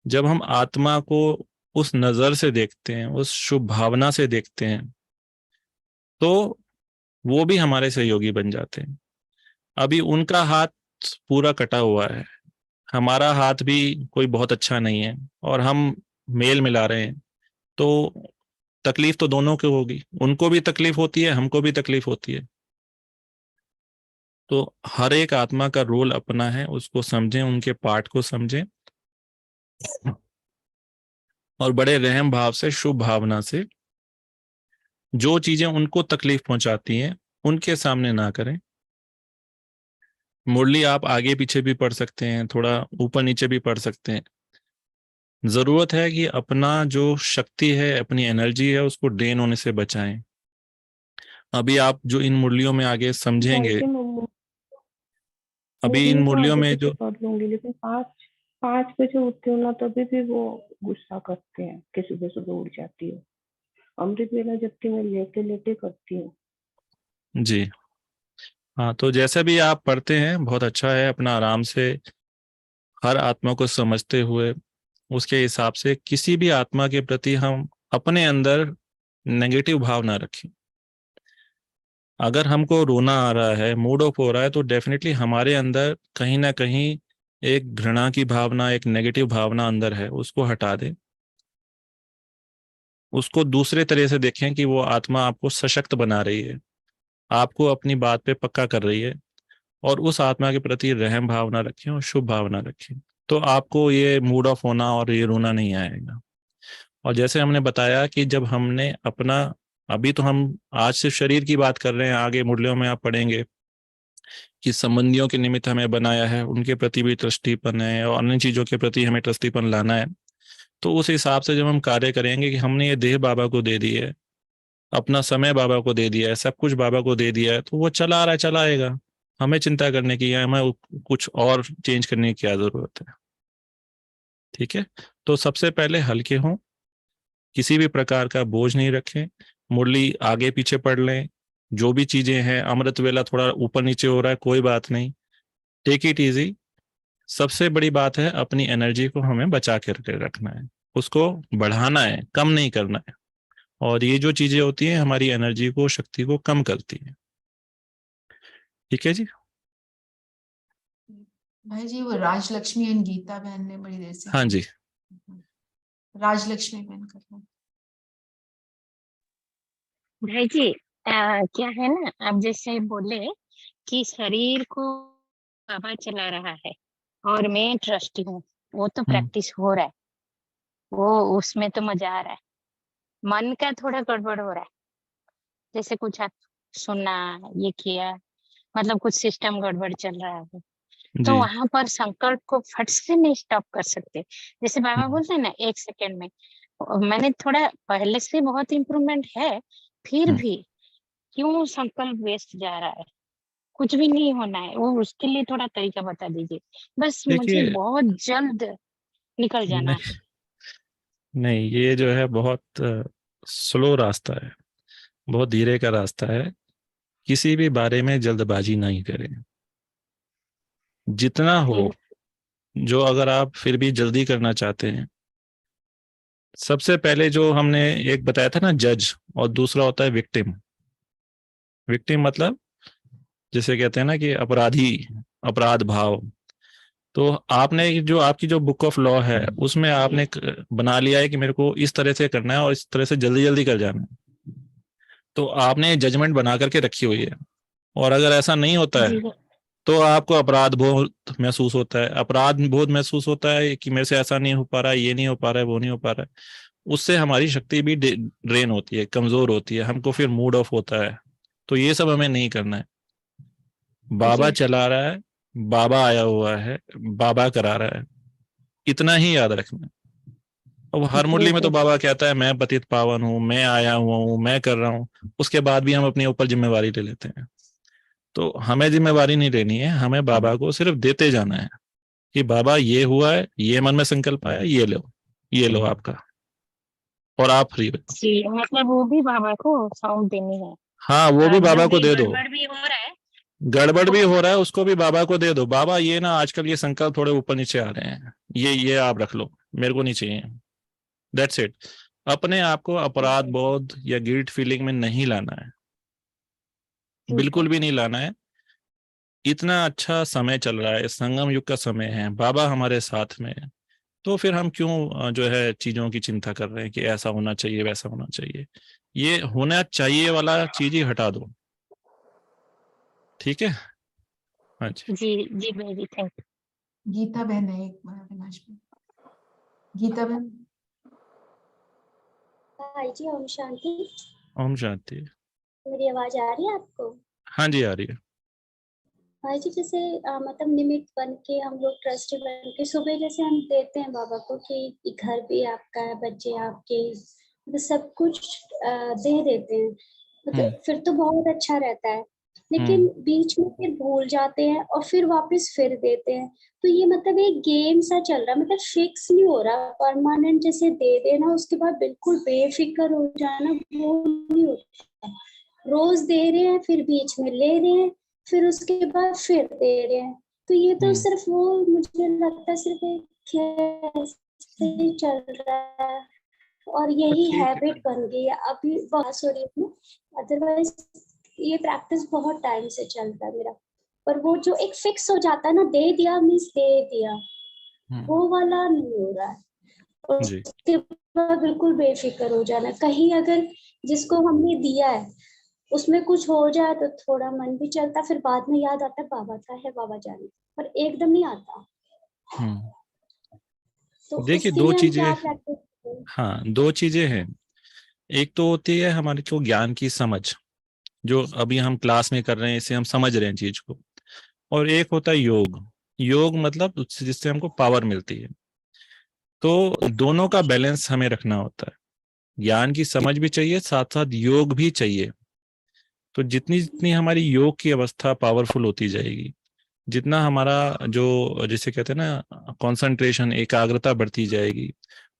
जब हम आत्मा को उस नजर से देखते हैं, उस शुभ भावना से देखते हैं, तो वो भी हमारे सहयोगी बन जाते हैं। अभी उनका हाथ पूरा कटा हुआ है, हमारा हाथ भी कोई बहुत अच्छा नहीं है, और हम मेल मिला रहे हैं, तो तकलीफ तो दोनों को होगी, उनको भी तकलीफ होती है, हमको भी तकलीफ होती है। तो हर एक आत्मा का रोल अपना है, उसको समझें, उनके पार्ट को समझें और बड़े रहम भाव से, शुभ भावना से जो चीजें उनको तकलीफ पहुंचाती हैं उनके सामने ना करें। मुरली आप आगे पीछे भी पढ़ सकते हैं, थोड़ा ऊपर नीचे भी पढ़ सकते हैं। जरूरत है कि अपना जो शक्ति है, अपनी एनर्जी है, उसको ड्रेन होने से बचाएं। अभी आप जो इन मुरलियों में आगे समझेंगे, भाई जी अभी इन मुरली तो मुरलियों आगे में पीछे जो पढ़ लूंगी, लेकिन 5 बजे उठती हूँ ना, तभी भी वो गुस्सा करते हैं कि सुबह सुबह उठ जाती हो। अमृत वेला जबकि मैं लेटे लेटे करती हूँ। जी हाँ, तो जैसे भी आप पढ़ते हैं बहुत अच्छा है। अपना आराम से हर आत्मा को समझते हुए उसके हिसाब से किसी भी आत्मा के प्रति हम अपने अंदर नेगेटिव भाव ना रखें। अगर हमको रोना आ रहा है, मूड ऑफ हो रहा है, तो डेफिनेटली हमारे अंदर कहीं ना कहीं एक घृणा की भावना, एक नेगेटिव भावना अंदर है, उसको हटा दें। उसको दूसरे तरह से देखें कि वो आत्मा आपको सशक्त बना रही है, आपको अपनी बात पे पक्का कर रही है, और उस आत्मा के प्रति रहम भावना रखें और शुभ भावना रखें। तो आपको ये मूड ऑफ होना और ये रोना नहीं आएगा। और जैसे हमने बताया कि जब हमने अपना, अभी तो हम आज सिर्फ शरीर की बात कर रहे हैं, आगे मुरलियों में आप पढ़ेंगे कि संबंधियों के निमित्त हमें बनाया है, उनके प्रति भी ट्रस्टीपन है और अन्य चीजों के प्रति हमें ट्रस्टीपन लाना है। तो उस हिसाब से जब हम कार्य करेंगे कि हमने ये देह बाबा को दे दी है, अपना समय बाबा को दे दिया है, सब कुछ बाबा को दे दिया है, तो वो चला आ रहा है, चलाएगा। हमें चिंता करने की या हमें कुछ और चेंज करने की क्या जरूरत है। ठीक है, तो सबसे पहले हल्के हों, किसी भी प्रकार का बोझ नहीं रखें। मुरली आगे पीछे पढ़ लें, जो भी चीजें हैं, अमृत वेला थोड़ा ऊपर नीचे हो रहा है, कोई बात नहीं, टेक इट इजी। सबसे बड़ी बात है अपनी एनर्जी को हमें बचा के रखना है, उसको बढ़ाना है, कम नहीं करना है। और ये जो चीजें होती हैं हमारी एनर्जी को, शक्ति को कम करती है। ठीक है जी। भाई जी वो राजलक्ष्मी एंड गीता बहन ने बड़ी देर से हाँ जी। राजलक्ष्मी बहन कर रहे हैं। भाई जी क्या है ना, आप जैसे बोले कि शरीर को बाबा चला रहा है और मैं ट्रस्टी हूँ, वो तो प्रैक्टिस हो रहा है, वो उसमें तो मजा आ रहा है। मन का थोड़ा गड़बड़ हो रहा है, जैसे कुछ आप सुना, ये किया, मतलब कुछ सिस्टम गड़बड़ चल रहा है, तो जी। वहां पर संकल्प को फट से नहीं स्टॉप कर सकते। जैसे बाबा बोलते हैं ना 1 सेकंड में, मैंने थोड़ा पहले से बहुत इम्प्रूवमेंट है, फिर भी क्यों संकल्प वेस्ट जा रहा है? कुछ भी नहीं होना है, वो उसके लिए थोड़ा तरीका बता दीजिए। बस मुझे देखिए, बहुत जल्द निकल जाना है। नहीं नहीं, ये जो है बहुत स्लो रास्ता है, बहुत धीरे का रास्ता है। किसी भी बारे में जल्दबाजी नहीं करें, जितना हो। जो अगर आप फिर भी जल्दी करना चाहते हैं, सबसे पहले जो हमने एक बताया था ना, जज, और दूसरा होता है विक्टिम। विक्टिम मतलब जैसे कहते हैं ना कि अपराधी, अपराध भाव। तो आपने जो आपकी जो बुक ऑफ लॉ है उसमें आपने बना लिया है कि मेरे को इस तरह से करना है और इस तरह से जल्दी जल्दी कर जाना है, तो आपने जजमेंट बना करके रखी हुई है। और अगर ऐसा नहीं होता है जी तो आपको अपराध बोध महसूस होता है, अपराध बोध महसूस होता है कि मेरे से ऐसा नहीं हो पा रहा है, ये नहीं हो पा रहा है, वो नहीं हो पा रहा है। उससे हमारी शक्ति भी ड्रेन होती है, कमजोर होती है, हमको फिर मूड ऑफ होता है। तो ये सब हमें नहीं करना है। बाबा जी चला रहा है, बाबा आया हुआ है, बाबा करा रहा है, इतना ही याद रखना है। अब हर जी मुरली में तो जी बाबा कहता है मैं पतित पावन हूँ, मैं आया हुआ हूँ, मैं कर रहा हूँ, उसके बाद भी हम अपने ऊपर जिम्मेवारी ले लेते हैं। तो हमें जिम्मेवारी नहीं लेनी है, हमें बाबा को सिर्फ देते जाना है कि बाबा ये हुआ है, ये मन में संकल्प आया, ये लो, ये लो आपका, और आप फ्री हो। जी, मतलब वो भी बाबा को सौंप देनी है। हाँ, वो भी बाबा जब को भी दे दो। गड़बड़ भी हो रहा है गड़बड़ भी तो हो रहा है उसको भी बाबा को दे दो। बाबा ये ना आजकल ये संकल्प थोड़े ऊपर नीचे आ रहे हैं, ये आप रख लो, मेरे को नहीं चाहिए। That's it. अपने आप को अपराध ठीक है बोध या गिल्ट फीलिंग में नहीं लाना है, ठीक है। बिल्कुल भी नहीं लाना है। इतना अच्छा समय चल रहा है, संगम युग का समय है, बाबा हमारे साथ में है। तो फिर हम क्यों जो है चीजों की चिंता कर रहे हैं कि ऐसा होना चाहिए वैसा होना चाहिए। ये होना चाहिए वाला चीज ही हटा दो। ठीक है। हाँ जी। जी बेबी, थैंक यू। गीता बहन है एक बार, अविनाश में। गीता बहन। भाई जी ओम शांति। ओम शांति। मेरी आवाज आ रही है आपको? हाँ जी आ रही है। भाई जी जैसे मतलब निमित्त बन के हम लोग ट्रस्टी बन के सुबह जैसे हम देते हैं बाबा को कि घर भी आपका है, बच्चे आपके, मतलब सब कुछ दे देते हैं, मतलब फिर तो बहुत अच्छा रहता है। लेकिन बीच में फिर भूल जाते हैं और फिर वापस फिर देते हैं। तो ये मतलब एक गेम सा चल रहा है, मतलब फिक्स नहीं हो रहा, परमानेंट जैसे दे देना उसके बाद बिल्कुल बेफिक्र हो जाना, वो नहीं होता। रोज दे रहे हैं, फिर बीच में ले रहे हैं, फिर उसके बाद फिर दे रहे हैं। तो ये तो सिर्फ वो, मुझे लगता है सिर्फ एक खेल ही चल रहा है और यही ठीक है। हैबिट बन गई है अभी बहुत हो रही है। अदरवाइज ये प्रैक्टिस बहुत टाइम से चलता है मेरा, पर वो जो एक फिक्स हो जाता है ना, दे दिया मीन्स दे दिया, वो वाला नहीं हो रहा है। और जी। उसके बाद बिल्कुल बेफिक्र हो जाना, कहीं अगर जिसको हमने दिया है उसमें कुछ हो जाए तो थोड़ा मन भी चलता, फिर बाद में याद आता है बाबा का है, बाबा जाने, पर एकदम नहीं आता। तो देखिए उसके दो लिए हम चीजें, क्या प्रैक्टिस करें? हाँ दो चीजें हैं। एक तो होती है हमारे को ज्ञान की समझ, जो अभी हम क्लास में कर रहे हैं, इसे हम समझ रहे हैं चीज को। और एक होता है योग। योग मतलब जिससे हमको पावर मिलती है। तो दोनों का बैलेंस हमें रखना होता है। ज्ञान की समझ भी चाहिए, साथ साथ योग भी चाहिए। तो जितनी जितनी हमारी योग की अवस्था पावरफुल होती जाएगी, जितना हमारा जो जिसे कहते हैं ना कंसंट्रेशन, एकाग्रता बढ़ती जाएगी,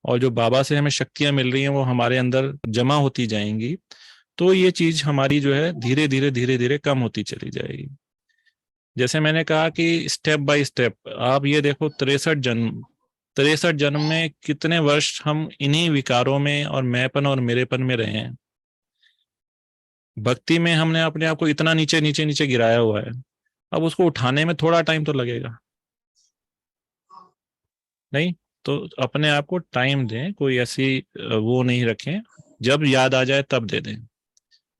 और जो बाबा से हमें शक्तियां मिल रही हैं वो हमारे अंदर जमा होती जाएंगी, तो ये चीज हमारी जो है धीरे धीरे कम होती चली जाएगी। जैसे मैंने कहा कि स्टेप बाय स्टेप आप ये देखो, 63 जन्म में कितने वर्ष हम इन्हीं विकारों में और मैंपन और मेरेपन में रहे हैं। भक्ति में हमने अपने आप को इतना नीचे नीचे नीचे गिराया हुआ है, अब उसको उठाने में थोड़ा टाइम तो लगेगा नहीं? तो अपने आप को टाइम दें, कोई ऐसी वो नहीं रखें, जब याद आ जाए तब दे दें,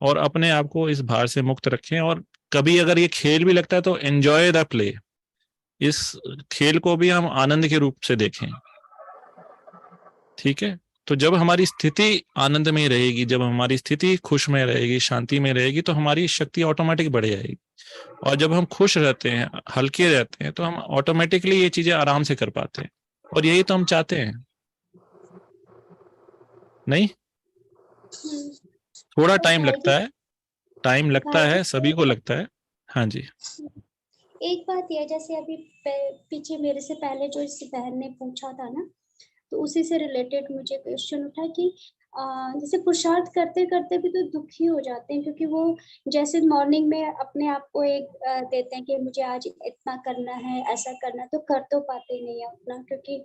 और अपने आप को इस भार से मुक्त रखें। और कभी अगर ये खेल भी लगता है तो एंजॉय द प्ले, इस खेल को भी हम आनंद के रूप से देखें। ठीक है। तो जब हमारी स्थिति आनंद में रहेगी, जब हमारी स्थिति खुश में रहेगी, शांति में रहेगी, तो हमारी शक्ति ऑटोमेटिक बढ़ जाएगी। और जब हम खुश रहते हैं, हल्के रहते हैं, तो हम ऑटोमेटिकली ये चीजें आराम से कर पाते हैं। और यही तो हम चाहते हैं, नहीं? थोड़ा तो टाइम भाई लगता है, टाइम लगता भाई है, जी सभी को लगता है। हाँ जी। एक बात ये, जैसे अभी पीछे मेरे से पहले जो इस बहन ने पूछा था ना, तो उसी से रिलेटेड मुझे क्वेश्चन उठा कि जैसे पुरुषार्थ करते करते भी तो दुखी हो जाते हैं, क्योंकि वो जैसे मॉर्निंग में अपने आप को एक देते हैं कि मुझे आज इतना करना है, ऐसा करना है, तो कर तो पाते नहीं है अपना, क्योंकि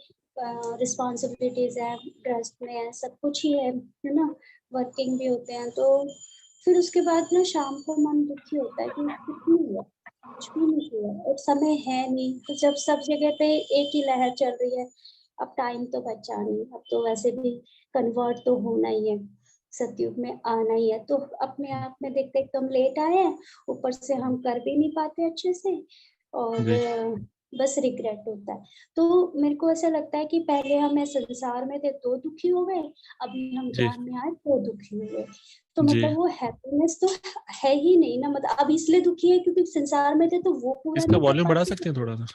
रिस्पॉन्सिबिलिटीज है, गृहस्थ में है, सब कुछ ही है ना, वर्किंग भी होते हैं। तो फिर उसके बाद ना शाम को मन दुखी होता है कि कुछ नहीं हुआ, कुछ भी नहीं हुआ, और समय है नहीं। तो जब सब जगह पे एक ही लहर चल रही है, अब टाइम तो बचा नहीं, अब तो वैसे भी कन्वर्ट तो होना ही है, सतयुग में आना ही है। तो अपने आप में देखते एकदम लेट आए हैं, ऊपर से हम कर भी नहीं पाते अच्छे से, और बस रिग्रेट होता है। तो मेरे को ऐसा लगता है कि पहले हम संसार में थे तो दुखी हो गए, अभी हम जी ज्ञान में आए तो दुखी हो गए। तो जी, मतलब वो हैप्पीनेस तो है ही नहीं ना, मतलब अब इसलिए दुखी है क्योंकि संसार में थे तो वो पूरा इसका नहीं कर वॉल्यूम बढ़ा पाते सकते हैं थे, थोड़ा सा?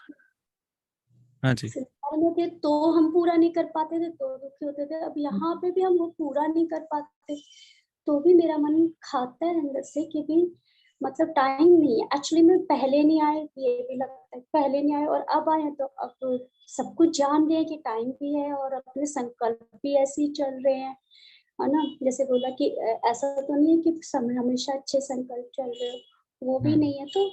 हाँ जी। संसार में थे तो हम पूरा नहीं कर पाते थे तो दुखी होते थे, अब यहाँ पे भी हम वो पूरा नहीं कर पाते तो भी मेरा मन खाता है अंदर से कि भी मतलब टाइम नहीं है। एक्चुअली में पहले नहीं आए, ये भी लगता है पहले नहीं आए, और अब आए तो अब सब कुछ जान रहे हैं कि टाइम भी है, और अपने संकल्प भी ऐसे ही चल रहे हैं, है ना। जैसे बोला कि ऐसा तो नहीं है कि समय हमेशा अच्छे संकल्प चल रहे हो, वो भी नहीं है। तो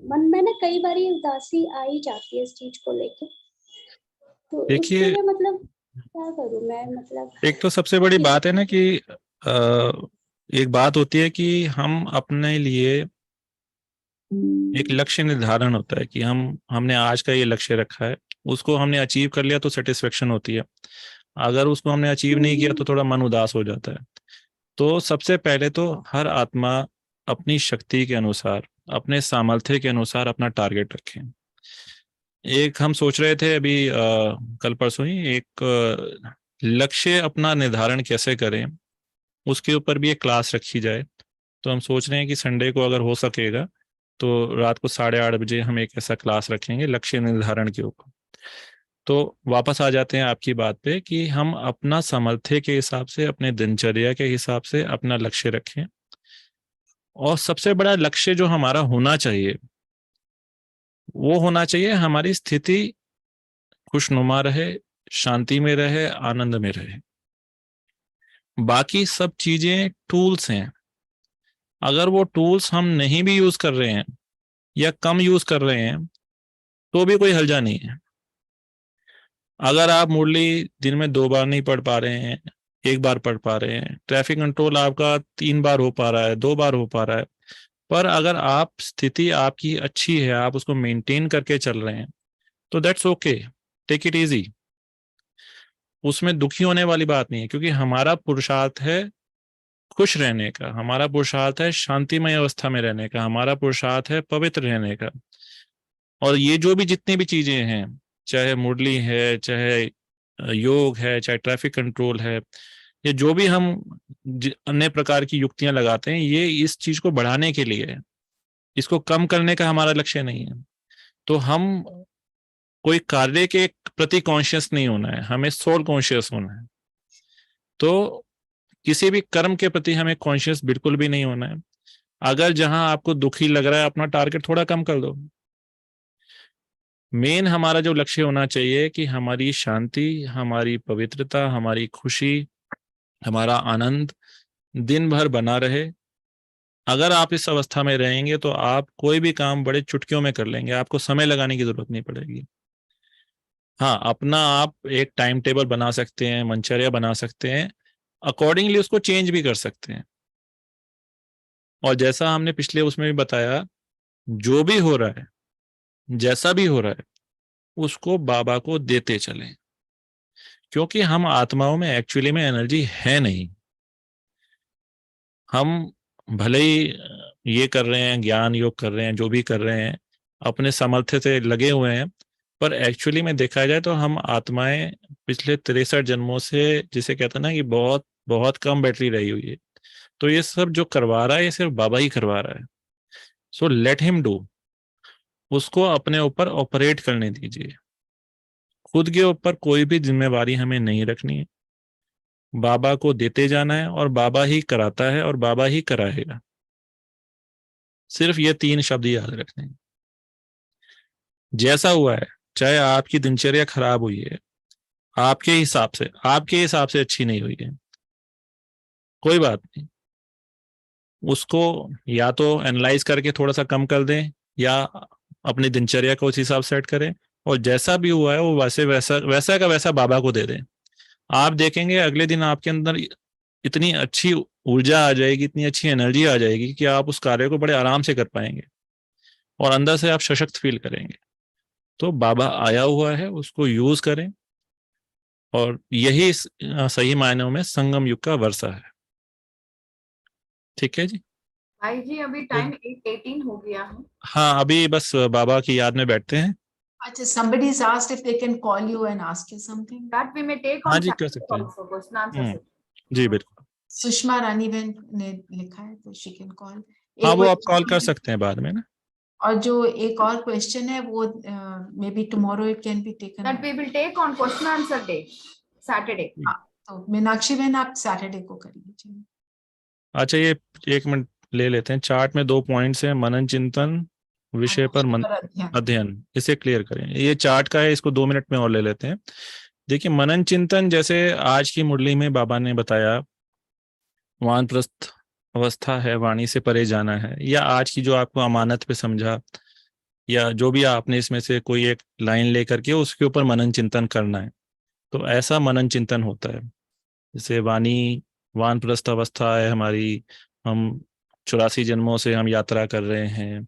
मन में ना कई बार उदासी आ ही जाती है इस चीज को लेके। तो उसके देखिए, लिए मतलब क्या करूं मैं, मतलब एक तो सबसे बड़ी किसी बात है ना कि एक बात होती है कि हम अपने लिए एक लक्ष्य निर्धारण होता है कि हमने आज का ये लक्ष्य रखा है, उसको हमने अचीव कर लिया तो सेटिस्फेक्शन होती है, अगर उसको हमने अचीव नहीं किया तो थोड़ा मन उदास हो जाता है। तो सबसे पहले तो हर आत्मा अपनी शक्ति के अनुसार, अपने सामर्थ्य के अनुसार अपना टारगेट रखें। एक हम सोच रहे थे अभी कल परसों ही एक लक्ष्य अपना निर्धारण कैसे करें, उसके ऊपर भी एक क्लास रखी जाए। तो हम सोच रहे हैं कि संडे को अगर हो सकेगा तो रात को 8:30 बजे हम एक ऐसा क्लास रखेंगे लक्ष्य निर्धारण के ऊपर। तो वापस आ जाते हैं आपकी बात पे कि हम अपना सामर्थ्य के हिसाब से, अपने दिनचर्या के हिसाब से अपना लक्ष्य रखें। और सबसे बड़ा लक्ष्य जो हमारा होना चाहिए वो होना चाहिए हमारी स्थिति खुशनुमा रहे, शांति में रहे, आनंद में रहे। बाकी सब चीजें टूल्स हैं। अगर वो टूल्स हम नहीं भी यूज कर रहे हैं या कम यूज कर रहे हैं तो भी कोई हर्जा नहीं है। अगर आप मुरली दिन में 2 बार नहीं पढ़ पा रहे हैं, 1 बार पढ़ पा रहे हैं, ट्रैफिक कंट्रोल आपका 3 बार हो पा रहा है, 2 बार हो पा रहा है, पर अगर आप स्थिति आपकी अच्छी है, आप उसको मेंटेन करके चल रहे हैं तो that's okay, take it easy. उसमें दुखी होने वाली बात नहीं है, क्योंकि हमारा पुरुषार्थ है खुश रहने का, हमारा पुरुषार्थ है शांतिमय अवस्था में रहने का, हमारा पुरुषार्थ है पवित्र रहने का। और ये जो भी जितनी भी चीजें हैं, चाहे मुरली है, चाहे योग है, चाहे ट्रैफिक कंट्रोल है, ये जो भी हम अन्य प्रकार की युक्तियां लगाते हैं, ये इस चीज को बढ़ाने के लिए है, इसको कम करने का हमारा लक्ष्य नहीं है। तो हम कोई कार्य के प्रति कॉन्शियस नहीं होना है, हमें सोल कॉन्शियस होना है। तो किसी भी कर्म के प्रति हमें कॉन्शियस बिल्कुल भी नहीं होना है। अगर जहां आपको दुखी लग रहा है अपना टारगेट थोड़ा कम कर दो। मेन हमारा जो लक्ष्य होना चाहिए कि हमारी शांति, हमारी पवित्रता, हमारी खुशी, हमारा आनंद दिन भर बना रहे। अगर आप इस अवस्था में रहेंगे तो आप कोई भी काम बड़े चुटकियों में कर लेंगे, आपको समय लगाने की जरूरत नहीं पड़ेगी। हाँ, अपना आप एक टाइम टेबल बना सकते हैं, मनचर्या बना सकते हैं, अकॉर्डिंगली उसको चेंज भी कर सकते हैं। और जैसा हमने पिछले उसमें भी बताया, जो भी हो रहा है, जैसा भी हो रहा है, उसको बाबा को देते चलें, क्योंकि हम आत्माओं में एक्चुअली में एनर्जी है नहीं। हम भले ही ये कर रहे हैं, ज्ञान योग कर रहे हैं, जो भी कर रहे हैं, अपने सामर्थ्य से लगे हुए हैं, पर एक्चुअली में देखा जाए तो हम आत्माएं पिछले 63 जन्मों से, जिसे कहते हैं ना कि बहुत बहुत कम बैटरी रही हुई है। तो ये सब जो करवा रहा है ये सिर्फ बाबा ही करवा रहा है। सो लेट हिम डू, उसको अपने ऊपर ऑपरेट करने दीजिए। खुद के ऊपर कोई भी जिम्मेवारी हमें नहीं रखनी है, बाबा को देते जाना है, और बाबा ही कराता है और बाबा ही कराएगा। सिर्फ ये 3 शब्द याद रखने हैं। जैसा हुआ है, चाहे आपकी दिनचर्या खराब हुई है, आपके हिसाब से अच्छी नहीं हुई है, कोई बात नहीं, उसको या तो एनालाइज करके थोड़ा सा कम कर दें या अपनी दिनचर्या को उस हिसाब से सेट करें, और जैसा भी हुआ है वो वैसा का वैसा बाबा को दे दें। आप देखेंगे अगले दिन आपके अंदर इतनी अच्छी ऊर्जा आ जाएगी, इतनी अच्छी एनर्जी आ जाएगी कि आप उस कार्य को बड़े आराम से कर पाएंगे और अंदर से आप सशक्त फील करेंगे। तो बाबा आया हुआ है, उसको यूज करें, और यही सही मायनों में संगम युग का वर्षा है। ठीक है जी भाई जी, अभी टाइम 8:18 हो गया है। हाँ, अभी बस बाबा की याद में बैठते हैं। अच्छा, somebody has asked if they can call you and ask you something. That we may take हाँ on जी, कर Saturday सकते हैं। also, question answer session. जी बिल्कुल। सुषमा रानी बहन ने लिखा है तो she can call. हाँ, एक वो आप question कॉल कर सकते हैं बाद में ना। और जो एक और क्वेश्चन है वो may be tomorrow it can be taken. That we will take on question answer day, Saturday. तो मीनाक्षी बहन आप सैटरडे को कर लीजिए। अच्छा, ये 1 मिनट ले लेते हैं। चार्ट में 2 पॉइंट्स हैं, मनन चिंतन विषय पर अध्ययन, इसे क्लियर करें। ये चार्ट का है, इसको 2 मिनट में और ले लेते हैं। देखिए, मनन चिंतन जैसे आज की मुरली में बाबा ने बताया, वानप्रस्थ अवस्था है, वाणी से परे जाना है, या आज की जो आपको अमानत पे समझा, या जो भी आपने इसमें से कोई एक लाइन लेकर के उसके ऊपर मनन चिंतन करना है, तो ऐसा मनन चिंतन होता है। जैसे वाणी वानप्रस्थ अवस्था है हमारी, हम 84 जन्मों से हम यात्रा कर रहे हैं,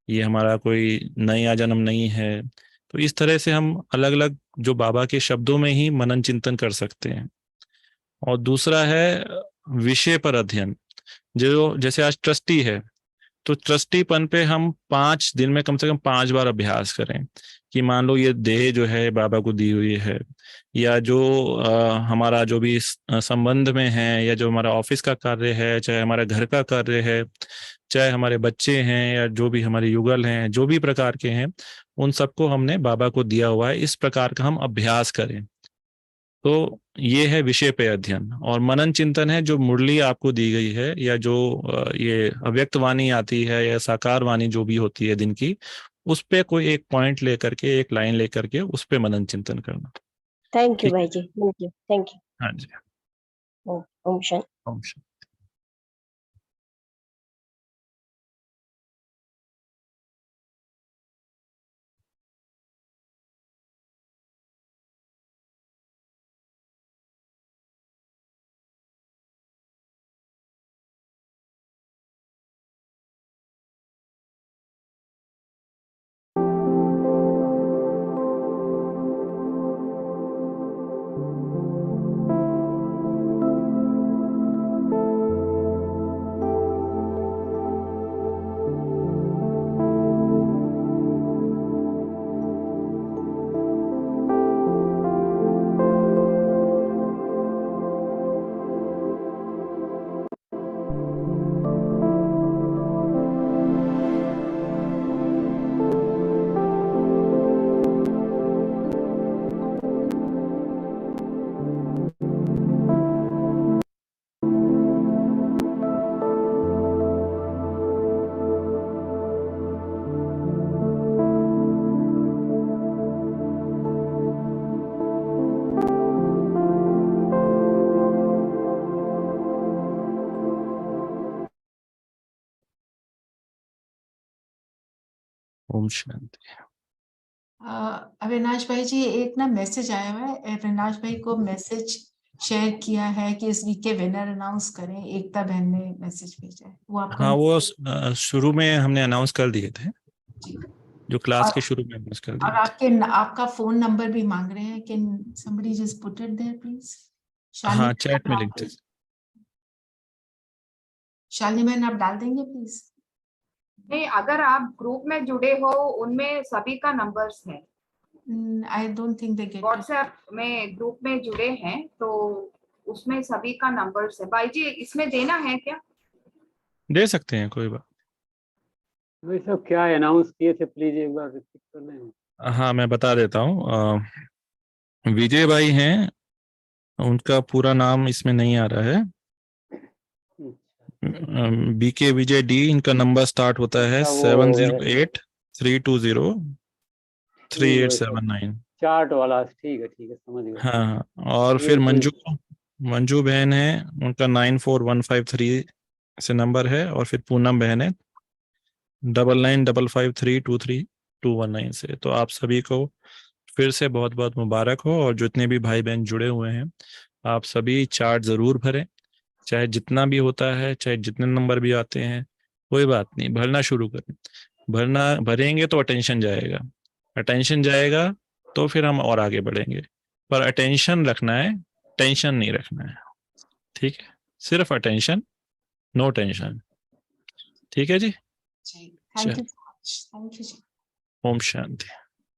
ये हमारा कोई नया जन्म नहीं है, तो इस तरह से हम अलग अलग जो बाबा के शब्दों में ही मनन चिंतन कर सकते हैं। और दूसरा है विषय पर अध्ययन। जो जैसे आज ट्रस्टी है, तो ट्रस्टीपन पे हम 5 दिन में कम से कम 5 बार अभ्यास करें कि मान लो ये देह जो है बाबा को दी हुई है, या जो हमारा जो भी संबंध में है, या जो हमारा ऑफिस का कार्य है, चाहे हमारा घर का कार्य है, चाहे हमारे बच्चे हैं, या जो भी हमारे युगल हैं, जो भी प्रकार के हैं, उन सबको हमने बाबा को दिया हुआ है। इस प्रकार का हम अभ्यास करें। तो ये है विषय पे अध्ययन। और मनन चिंतन है जो मुरली आपको दी गई है, या जो ये अव्यक्त वाणी आती है, या साकार वाणी जो भी होती है दिन की, उस पे कोई एक पॉइंट लेकर के, एक लाइन लेकर के उस पे मनन चिंतन करना। थैंक यू ठीक। भाई जी, थैंक यू, थैंक यू। हाँ जी। ओम शांति। ओम शांति। ओम शांति। अविनाश भाई जी, एक ना मैसेज आया हुआ है। अविनाश भाई को मैसेज शेयर किया है कि इस वीक के विनर अनाउंस करें। एकता बहन ने मैसेज भेजा है, वो आपको। हाँ, वो शुरू में हमने अनाउंस कर दिए थे, जी। जो क्लास और- के शुरू में अनाउंस कर और दिए थे। आपका फोन नंबर भी मांग रहे हैं। Can somebody just put it there please? हाँ, चैट में लिख दे। शालिनी बहन, आप डाल देंगे प्लीज? नहीं, अगर आप ग्रुप में जुड़े हो उनमें सभी का नंबर्स है। I don't think they get. WhatsApp में ग्रुप में जुड़े हैं तो उसमें सभी का नंबर्स है। भाई जी, इसमें देना है क्या? दे सकते हैं, कोई बात। भाई साहब क्या अनाउंस किए थे, प्लीज एक बार रिपीट कर लें। हाँ, मैं बता देता हूँ। विजय भाई हैं, उनका पूरा नाम इसमें नहीं आ रहा है। बीके विजय डी, इनका नंबर स्टार्ट होता है 708-320-3879। चार्ट वाला, ठीक है समझ गया। हाँ, और फिर मंजू बहन है, उनका 94153 से नंबर है। और फिर पूनम बहन है 9955323219 से। तो आप सभी को फिर से बहुत बहुत मुबारक हो। और जितने भी भाई बहन जुड़े हुए हैं, आप सभी चार्ट जरूर भरें, चाहे जितना भी होता है, चाहे जितने नंबर भी आते हैं, कोई बात नहीं, भरना शुरू करें। भरेंगे तो अटेंशन जाएगा, अटेंशन जाएगा तो फिर हम और आगे बढ़ेंगे। पर अटेंशन रखना है, टेंशन नहीं रखना है। ठीक है, सिर्फ अटेंशन, नो टेंशन। ठीक है ji. Thank you so much. Thank you ji. ओम शांति।